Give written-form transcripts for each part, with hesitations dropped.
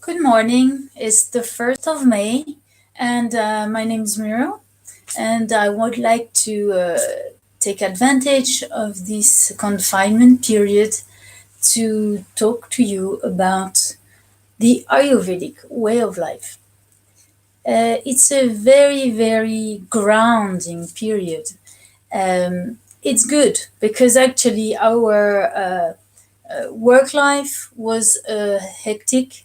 Good morning. It's the 1st of May, and my name is Miro, and I would like to take advantage of this confinement period to talk to you about the Ayurvedic way of life. It's a very, very grounding period. It's good because actually our work life was hectic.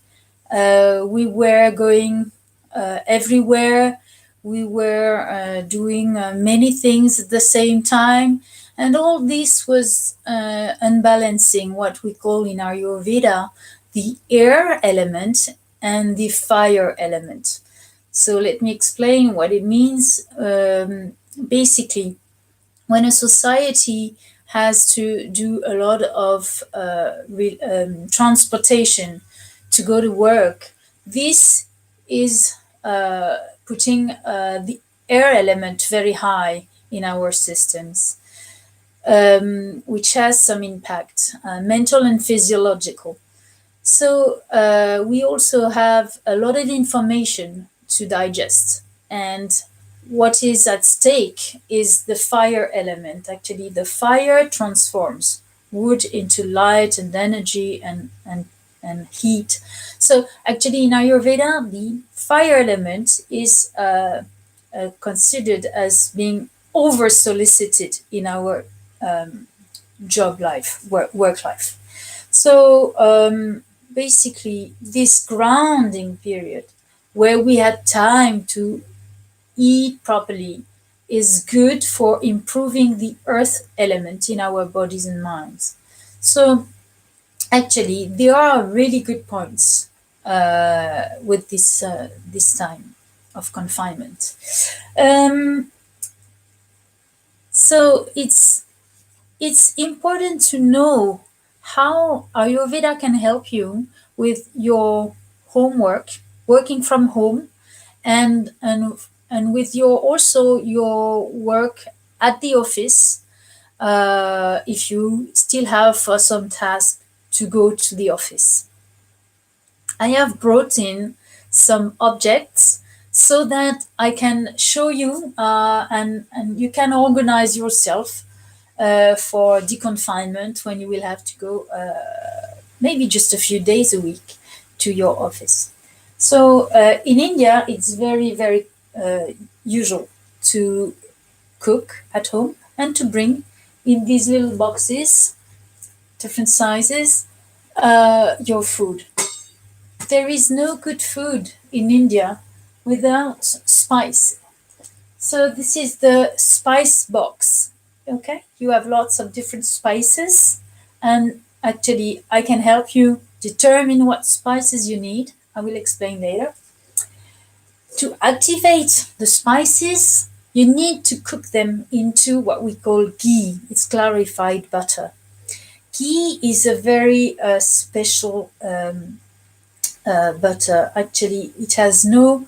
We were going everywhere. We were doing many things at the same time. And all this was unbalancing what we call in Ayurveda the air element and the fire element. So let me explain what it means. Basically, when a society has to do a lot of transportation to go to work, this is putting the air element very high in our systems, which has some impact, mental and physiological. So we also have a lot of information to digest, and what is at stake is the fire element. Actually, the fire transforms wood into light and energy and heat. So actually, in Ayurveda, the fire element is considered as being over solicited in our job life, work life. So basically, this grounding period where we had time to eat properly is good for improving the earth element in our bodies and minds. So actually, there are really good points with this time of confinement. So it's important to know how Ayurveda can help you with your homework, working from home, and with your also your work at the office. If you still have some tasks to go to the office, I have brought in some objects so that I can show you and you can organize yourself for deconfinement when you will have to go maybe just a few days a week to your office. So in India, it's very, very usual to cook at home and to bring in these little boxes, different sizes, your food. There is no good food in India without spice. So this is the spice box. Okay, you have lots of different spices, and actually, I can help you determine what spices you need. I will explain later. To activate the spices, you need to cook them into what we call ghee. It's clarified butter. Ghee is a very special butter. Actually, it has no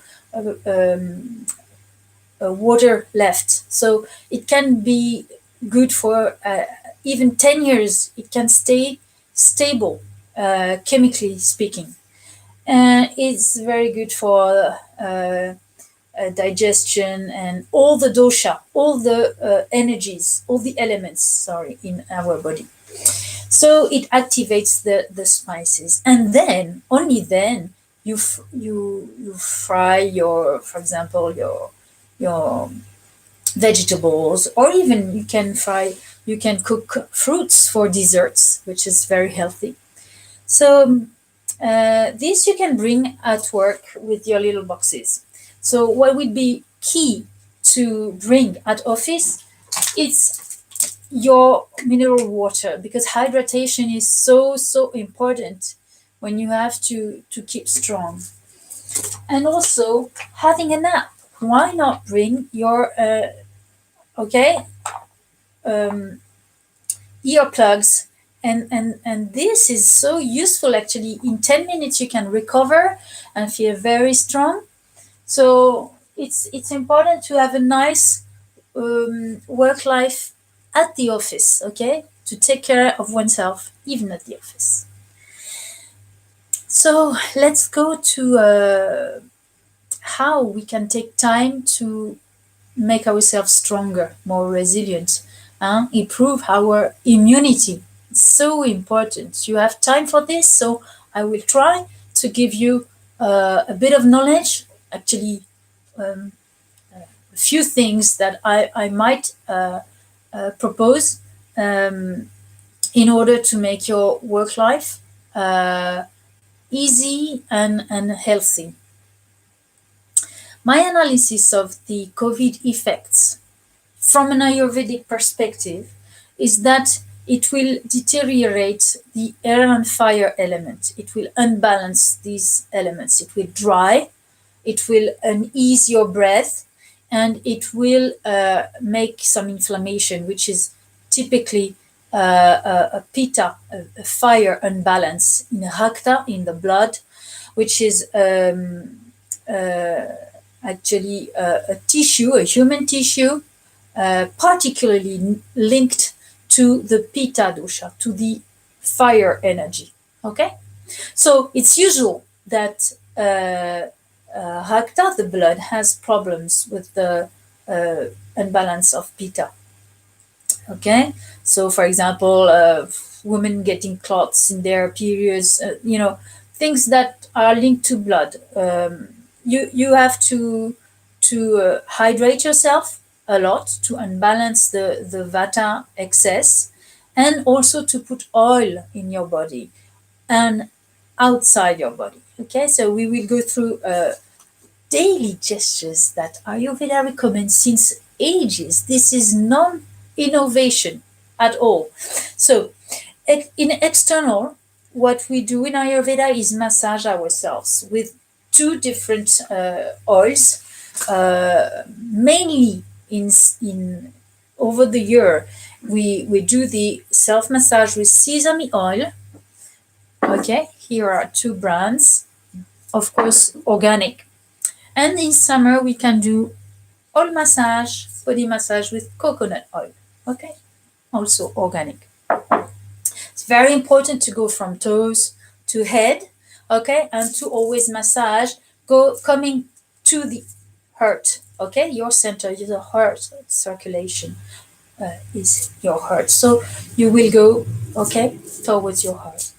water left. So it can be good for even 10 years. It can stay stable, chemically speaking. It's very good for digestion and all the dosha, all the energies, all the elements, in our body. So it activates the spices, and then only then you fry your, for example, your vegetables, or even you can cook fruits for desserts, which is very healthy. So this you can bring at work with your little boxes. So what would be key to bring at office? It's your mineral water, because hydration is so important when you have to keep strong. And also having a nap. Why not bring your earplugs, and this is so useful. Actually, in 10 minutes you can recover and feel very strong. So it's important to have a nice work life at the office, okay, to take care of oneself even at the office. So let's go to how we can take time to make ourselves stronger, more resilient, improve our immunity. It's so important. You have time for this, so I will try to give you a bit of knowledge, actually, a few things that I might propose in order to make your work life easy and healthy. My analysis of the COVID effects from an Ayurvedic perspective is that it will deteriorate the air and fire element. It will unbalance these elements. It will dry, it will unease your breath, and it will make some inflammation, which is typically a pitta, a fire unbalance in rakta, in the blood, which is actually a tissue, a human tissue, particularly linked to the pitta dosha, to the fire energy. Okay, so it's usual that rakta, the blood, has problems with the unbalance of pitta. Okay, so for example, women getting clots in their periods, things that are linked to blood. You have to hydrate yourself a lot to unbalance the vata excess, and also to put oil in your body and outside your body. Okay, so we will go through daily gestures that Ayurveda recommends since ages. This is non-innovation at all. So in external, what we do in Ayurveda is massage ourselves with two different oils, mainly in over the year. We do the self massage with sesame oil. Okay, here are two brands, of course, organic. And in summer, we can do oil massage, body massage with coconut oil. Okay, also organic. It's very important to go from toes to head, okay, and to always massage, coming to the heart, okay, your center is the heart circulation, is your heart. So you will go, okay, towards your heart.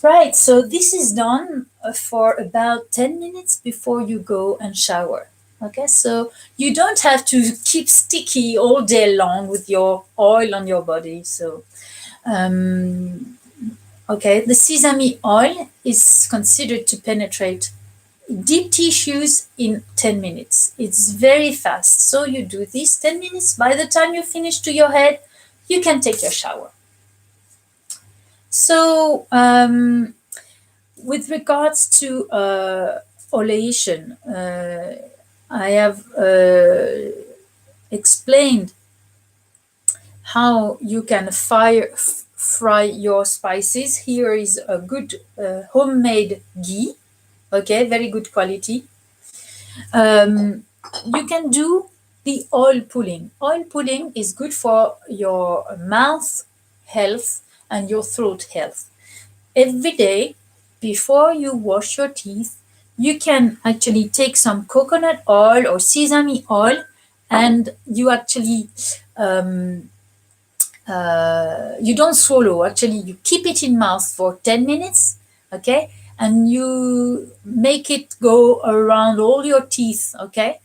Right, so this is done for about 10 minutes before you go and shower. Okay, so you don't have to keep sticky all day long with your oil on your body. So, okay, the sesame oil is considered to penetrate deep tissues in 10 minutes. It's very fast. So you do this 10 minutes. By the time you finish to your head, you can take your shower. So, with regards to oleation, I have explained how you can fry your spices. Here is a good homemade ghee, okay, very good quality. You can do the oil pulling. Oil pulling is good for your mouth health and your throat health. Every day, before you wash your teeth, you can actually take some coconut oil or sesame oil, and you actually you don't swallow. Actually, you keep it in mouth for 10 minutes, okay, and you make it go around all your teeth, okay,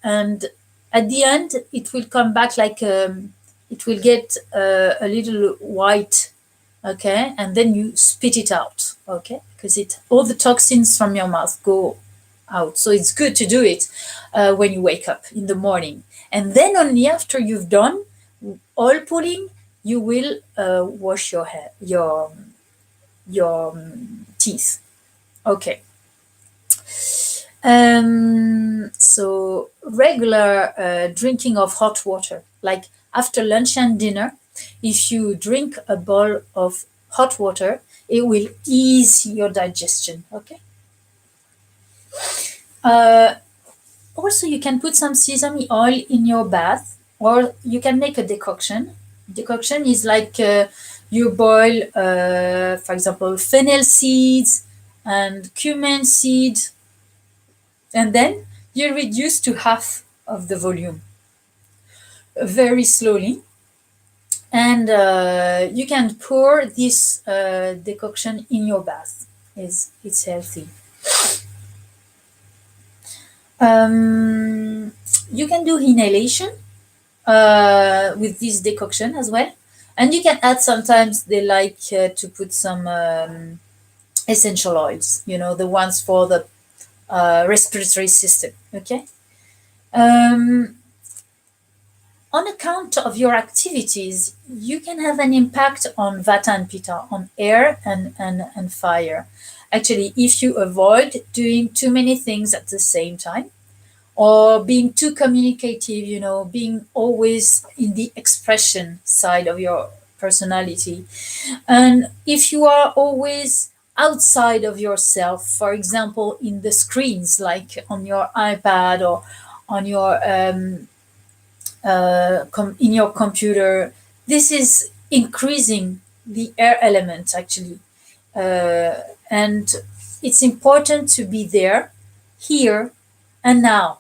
and at the end it will come back like it will get a little white, okay, and then you spit it out, okay, because all the toxins from your mouth go out. So it's good to do it when you wake up in the morning, and then only after you've done oil pulling, you will wash your hair, your teeth. Okay. So regular drinking of hot water, like after lunch and dinner, if you drink a bowl of hot water, it will ease your digestion. Okay. Also, you can put some sesame oil in your bath, or you can make a decoction. Decoction is like You boil, for example, fennel seeds and cumin seed, and then you reduce to half of the volume very slowly. And you can pour this decoction in your bath. It's healthy. You can do inhalation with this decoction as well. And you can add, sometimes they like to put some essential oils, the ones for the respiratory system. Okay. On account of your activities, you can have an impact on Vata and Pitta, on air and fire. Actually, if you avoid doing too many things at the same time, or being too communicative, being always in the expression side of your personality. And if you are always outside of yourself, for example, in the screens, like on your iPad or on your in your computer, this is increasing the air element actually. And it's important to be there, here and now.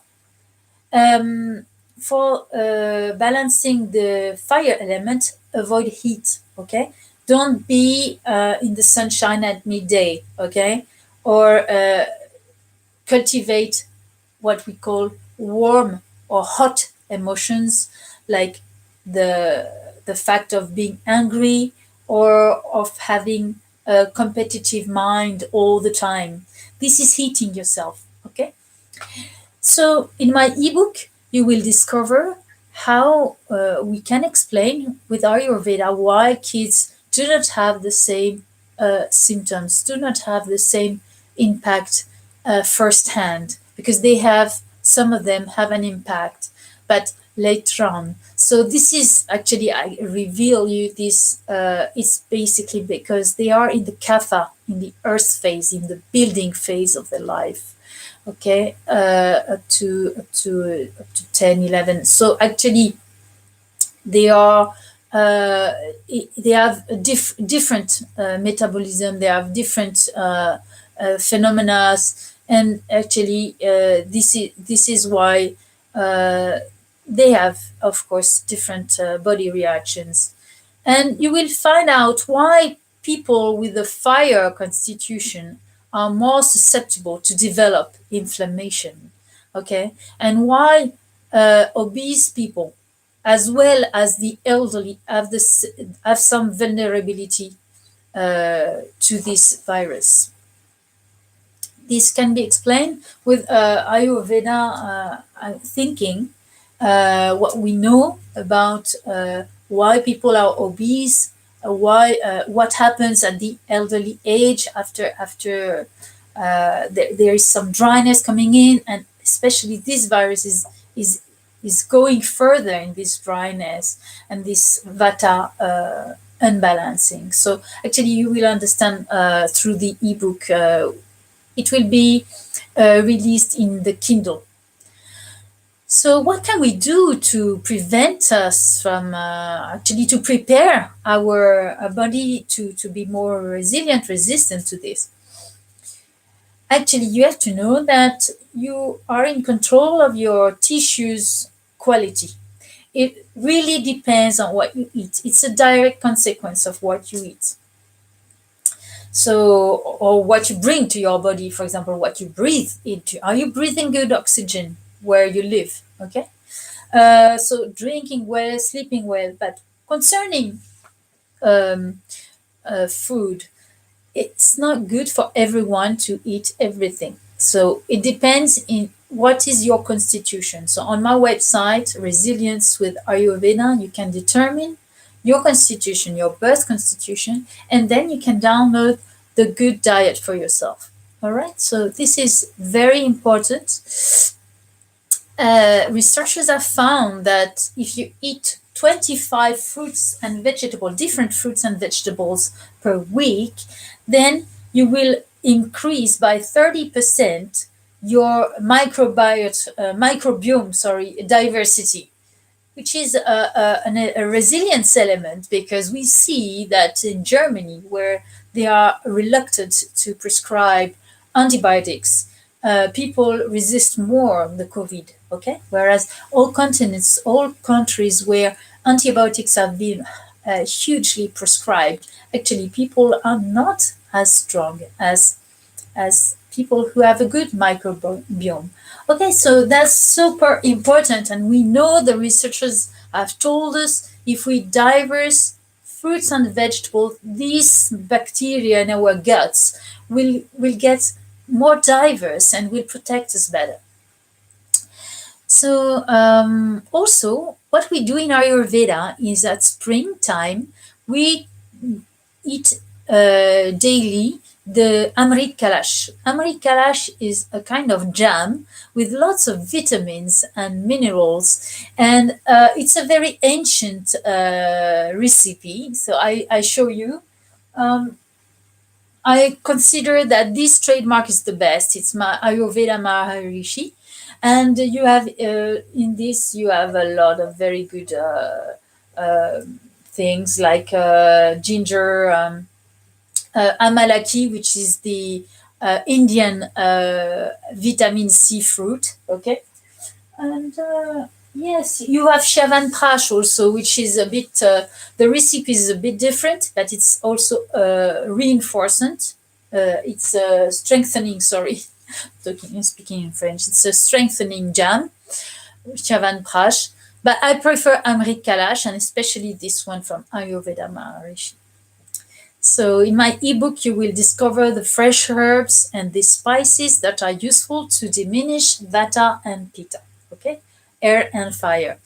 For balancing the fire element, avoid heat, okay? Don't be in the sunshine at midday, okay? Or cultivate what we call warm or hot emotions, like the fact of being angry or of having a competitive mind all the time. This is heating yourself, okay? So in my ebook, you will discover how we can explain with Ayurveda why kids do not have the same symptoms, do not have the same impact firsthand, because they have, some of them have an impact, but later on. So this is actually, I reveal you this, it's basically because they are in the kapha, in the earth phase, in the building phase of their life. Okay, up to 10, 11. So actually, they are they have a different metabolism. They have different phenomena, and actually, this is why they have, of course, different body reactions. And you will find out why people with a fire constitution are more susceptible to develop inflammation, okay? And why obese people, as well as the elderly, have some vulnerability to this virus. This can be explained with Ayurveda thinking, what we know about why people are obese, what happens at the elderly age after there is some dryness coming in, and especially this virus is going further in this dryness and this Vata unbalancing. So actually, you will understand through the ebook. It will be released in the Kindle. So what can we do to prevent us from, actually to prepare our body to be more resilient, resistant to this? Actually, you have to know that you are in control of your tissues quality. It really depends on what you eat. It's a direct consequence of what you eat. So, or what you bring to your body, for example, what you breathe into. Are you breathing good oxygen where you live? Okay. So drinking well, sleeping well, but concerning food, it's not good for everyone to eat everything. So it depends in what is your constitution. So on my website, Resilience with Ayurveda, you can determine your constitution, your birth constitution, and then you can download the good diet for yourself. All right, so this is very important. Researchers have found that if you eat 25 fruits and vegetables, different fruits and vegetables per week, then you will increase by 30% your microbiome diversity, which is a resilience element, because we see that in Germany, where they are reluctant to prescribe antibiotics, people resist more the COVID. Okay, whereas all continents, all countries where antibiotics have been hugely prescribed, actually people are not as strong as people who have a good microbiome. Okay, so that's super important, and we know the researchers have told us if we diverse fruits and vegetables, these bacteria in our guts will get more diverse and will protect us better. So also, what we do in Ayurveda is at springtime we eat daily the Amrit Kalash. Amrit Kalash is a kind of jam with lots of vitamins and minerals, and it's a very ancient recipe. So I show you. I consider that this trademark is the best. It's my Ayurveda Maharishi, and you have in this you have a lot of very good things like ginger. Amalaki, which is the Indian vitamin C fruit. Okay, and yes, you have Shavan Prash also, which is a bit. The recipe is a bit different, but it's also reinforcement. It's strengthening. Sorry, speaking in French. It's a strengthening jam, Shavan Prash. But I prefer Amrit Kalash, and especially this one from Ayurveda Maharishi. So in my ebook, you will discover the fresh herbs and the spices that are useful to diminish Vata and Pitta, okay, air and fire,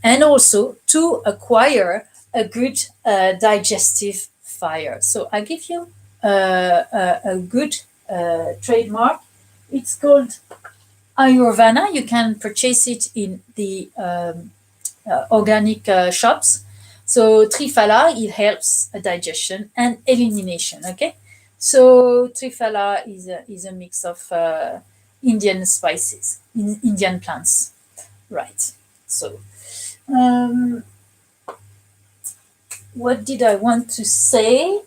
and also to acquire a good digestive fire. So I give you a good trademark. It's called Ayurvana. You can purchase it in the organic shops. So Triphala, it helps digestion and elimination. Okay, so Triphala is a mix of Indian spices, Indian plants, right? So, what did I want to say?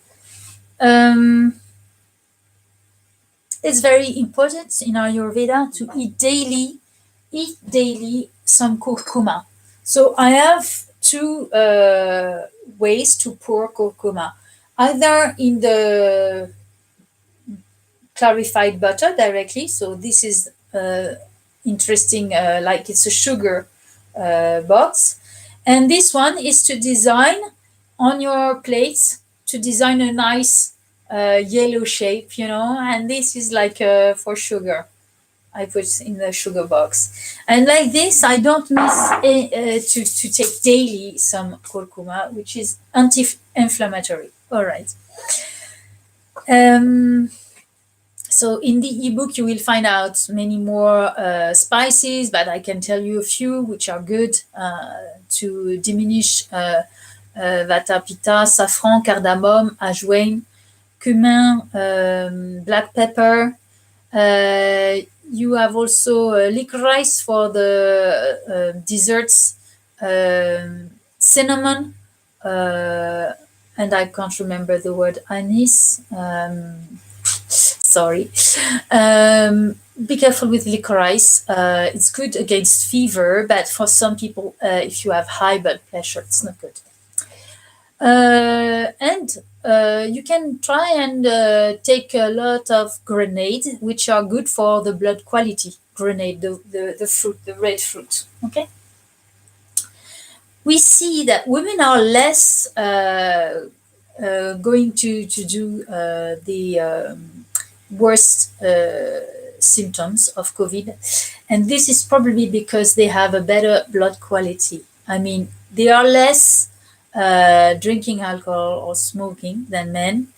It's very important in Ayurveda to eat daily some kurkuma. So I have two ways to pour kurkuma, either in the clarified butter directly. So this is interesting, like it's a sugar box. And this one is to design on your plate, to design a nice yellow shape, and this is like for sugar. I put in the sugar box. And like this, I don't miss to take daily some curcuma, which is anti-inflammatory. All right. So in the ebook, you will find out many more spices, but I can tell you a few which are good to diminish Vata Pitta: saffron, cardamom, ajwain, cumin, black pepper. You have also licorice for the desserts, cinnamon, and I can't remember the word anise. Sorry. Be careful with licorice. It's good against fever, but for some people, if you have high blood pressure, it's not good. And you can try and take a lot of grenade, which are good for the blood quality. Grenade, the fruit, the red fruit. Okay. We see that women are less going to do the worst symptoms of COVID, and this is probably because they have a better blood quality. I mean, they are less drinking alcohol or smoking than men,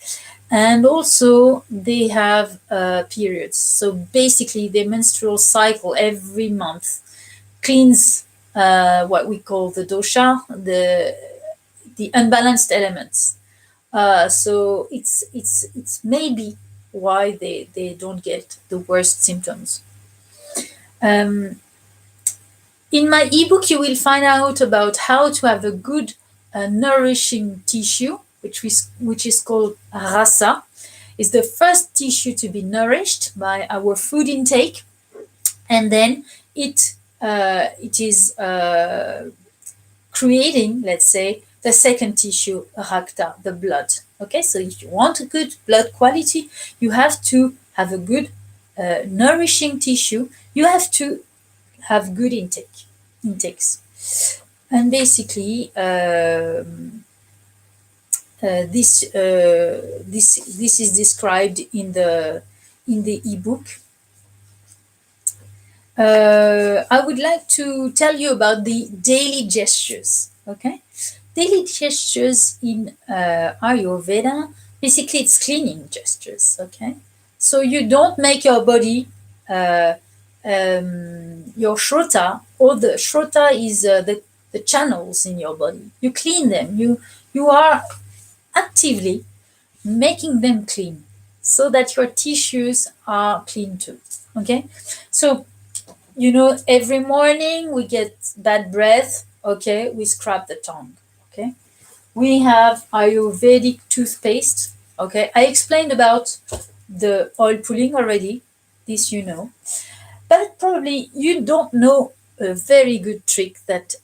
and also they have periods. So basically, their menstrual cycle every month cleans what we call the dosha, the unbalanced elements. So it's maybe why they don't get the worst symptoms. In my ebook, you will find out about how to have a good, nourishing tissue, which is called rasa. It's the first tissue to be nourished by our food intake, and then it is creating, let's say, the second tissue, rakta, the blood. Okay, so if you want a good blood quality, you have to have a good, nourishing tissue. You have to have good intakes, and basically this is described in the ebook. I would like to tell you about the daily gestures. Okay, daily gestures in Ayurveda, basically it's cleaning gestures. Okay, so you don't make your body, your shrota, or the shrota is the channels in your body. You clean them. You are actively making them clean so that your tissues are clean too. Okay, so every morning we get bad breath. Okay, we scrub the tongue. Okay, we have Ayurvedic toothpaste. Okay, I explained about the oil pulling already. This but probably you don't know a very good trick that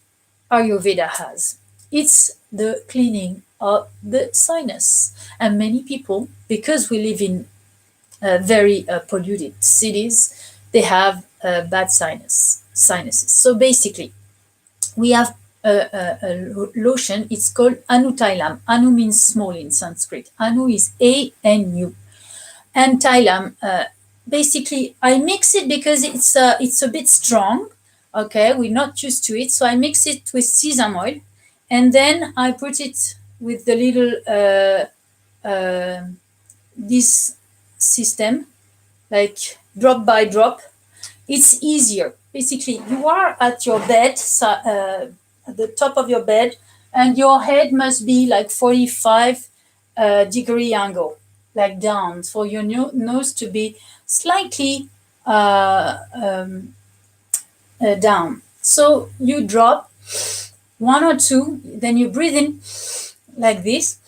Ayurveda has. It's the cleaning of the sinus. And many people, because we live in very polluted cities, they have bad sinuses. So basically, we have a lotion. It's called Anu Tailam. Anu means small in Sanskrit. Anu is A-N-U. And Tailam, basically, I mix it because it's a bit strong. Okay, we're not used to it. So I mix it with sesame oil. And then I put it with the little, this system, like drop by drop. It's easier. Basically, you are at your bed, at the top of your bed, and your head must be like 45 degree angle, like down, for your nose to be slightly down. So you drop one or two, then you breathe in like this,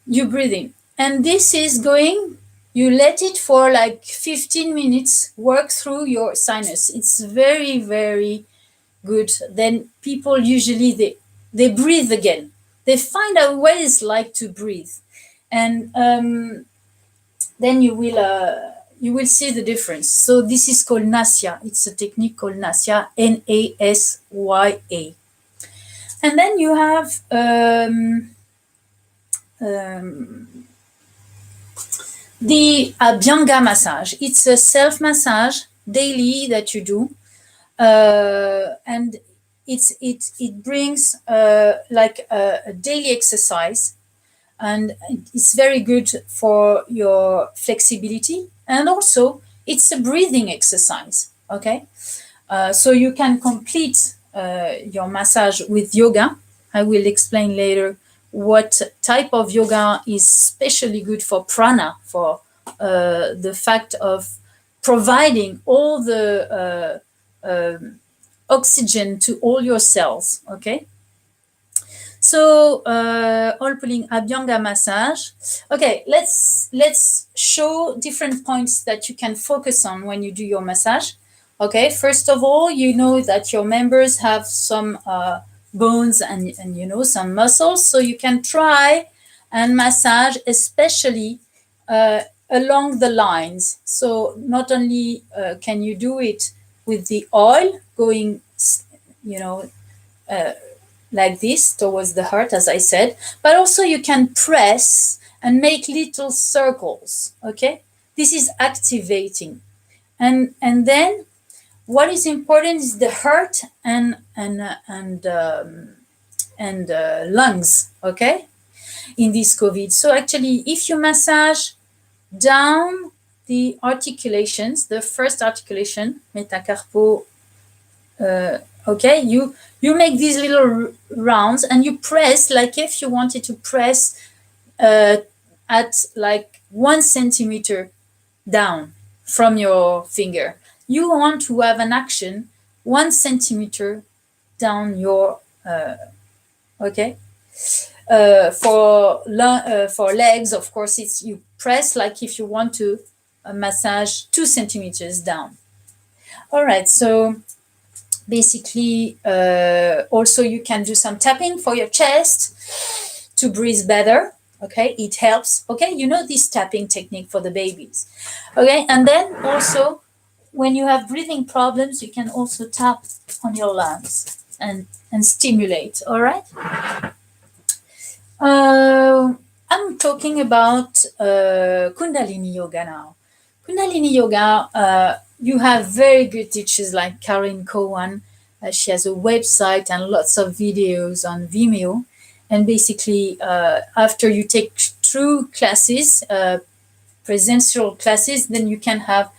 you breathe in. And this is going, you let it for like 15 minutes, work through your sinus. It's very, very good. Then people usually, they breathe again. They find out what it's like to breathe. And then you will see the difference. So this is called Nasya. It's a technique called Nasya, Nasya. And then you have the Abhyanga massage. It's a self-massage daily that you do. And it brings like a daily exercise. And it's very good for your flexibility. And also, it's a breathing exercise. Okay? So you can complete your massage with yoga. I will explain later what type of yoga is especially good for prana, for the fact of providing all the oxygen to all your cells. Okay? So oil pulling, Abhyanga massage. Okay, let's show different points that you can focus on when you do your massage. Okay, first of all, you know that your members have some bones and some muscles, so you can try and massage, especially along the lines. So not only can you do it with the oil going, like this towards the heart, as I said, but also you can press and make little circles. Okay, this is activating, and then what is important is the heart and lungs. Okay, in this COVID. So actually, if you massage down the articulations, the first articulation, metacarpo. Okay, you make these little rounds and you press like if you wanted to press at like 1 centimeter down from your finger. You want to have an action 1 centimeter down your okay. For legs, of course, it's you press like if you want to massage 2 centimeters down. All right, so basically, also you can do some tapping for your chest to breathe better. Okay, it helps. Okay, you know this tapping technique for the babies. Okay, and then also when you have breathing problems, you can also tap on your lungs and stimulate. All right. I'm talking about Kundalini Yoga now. Kundalini Yoga, you have very good teachers like Karen Cowan. She has a website and lots of videos on Vimeo. And basically, after you take true classes, presential classes, then you can have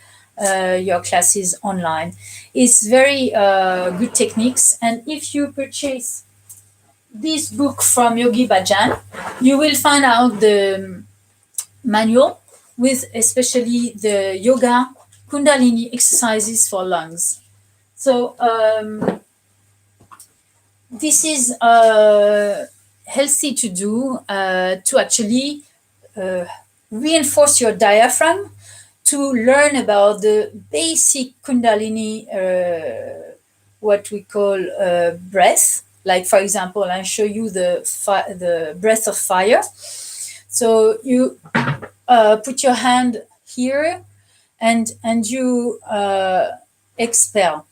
your classes online. It's very good techniques. And if you purchase this book from Yogi Bhajan, you will find out the manual with especially the yoga Kundalini exercises for lungs. So this is healthy to do to actually reinforce your diaphragm, to learn about the basic Kundalini, what we call breath. Like, for example, I'll show you the breath of fire. So you put your hand here and you expel.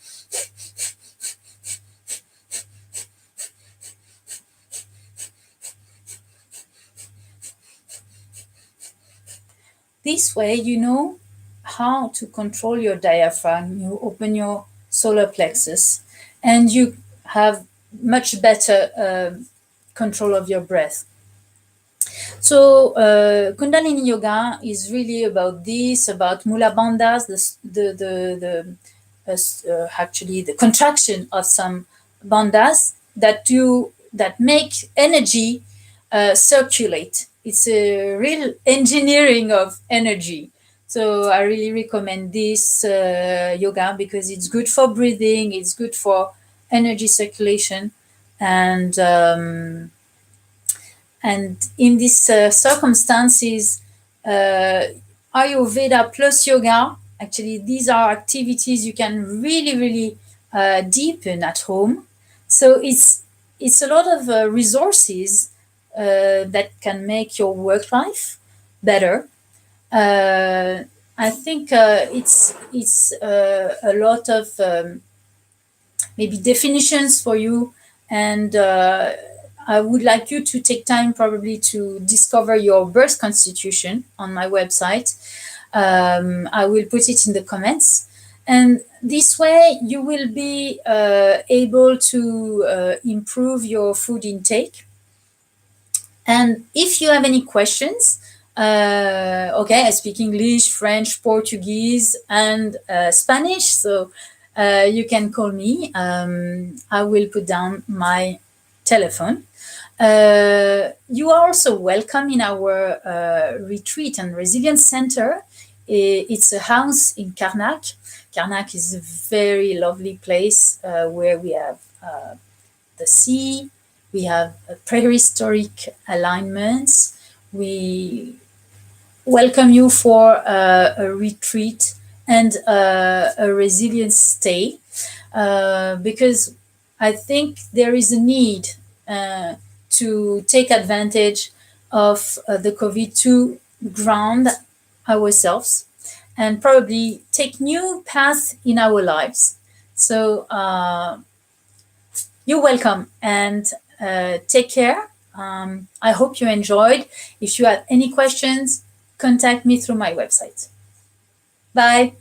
This way, you know how to control your diaphragm. You open your solar plexus and you have much better control of your breath. So Kundalini Yoga is really about this, about Mula Bandhas, actually the contraction of some bandhas that make energy circulate. It's a real engineering of energy. So I really recommend this yoga because it's good for breathing, it's good for energy circulation, and in these circumstances, Ayurveda plus yoga, actually, these are activities you can really deepen at home. So it's a lot of resources that can make your work life better. I think it's a lot of maybe definitions for you, and I would like you to take time probably to discover your birth constitution on my website. I will put it in the comments. And this way you will be able to improve your food intake. And if you have any questions, okay, I speak English, French, Portuguese, and Spanish. So you can call me. I will put down my telephone. You are also welcome in our retreat and resilience center. It's a house in Karnak. Karnak is a very lovely place where we have the sea, we have prehistoric alignments. We welcome you for a retreat and a resilience stay because I think there is a need to take advantage of the COVID to ground ourselves and probably take new paths in our lives. So you're welcome and take care. I hope you enjoyed. If you have any questions, contact me through my website. Bye.